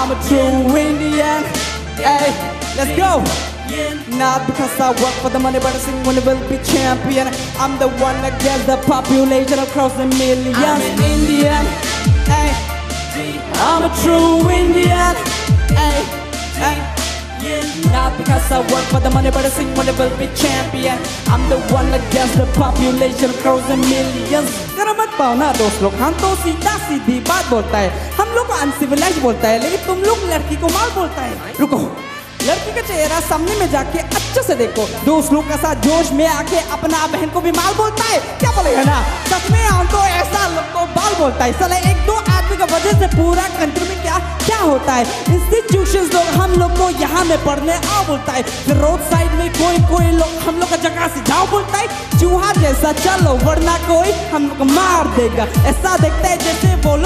I'm a true Indian. Hey, let's go. Not because I work for the money, but I sing when I will be champion. I'm the one that gets the population across the millions. I'm an Indian. Hey, I'm a true Indian. Hey, hey. Not because I work for the money, but I sing when I will be champion. I'm the one that gets the population across the millions. जरा मत पाओ ना दोस्त लोग, हम तो सीधा सीधी बात बोलता है. हम लोग को अनसिविलाइज बोलता है, लेकिन तुम लोग लड़की को माल बोलता है. रुको, लड़की का चेहरा सामने में जाके अच्छे से देखो. दोस्त लोग का साथ जोश में आके अपना बहन को भी माल बोलता है. क्या बोलेगा ना, सच में हम तो ऐसा लोग को बाल बोलता है. साले एक दो आदमी का वजह से पूरा कंट्री में क्या क्या होता है. इंस्टीट्यूशंस लोग हम लोग को यहाँ में पढ़ने आओ बोलता है. फिर रोड साइड में कोई लोग हम लोग का जगह से जाओ बोलता है. चूहा जैसा चलो वरना कोई हम लोग को मार देगा. ऐसा देखता है जैसे वो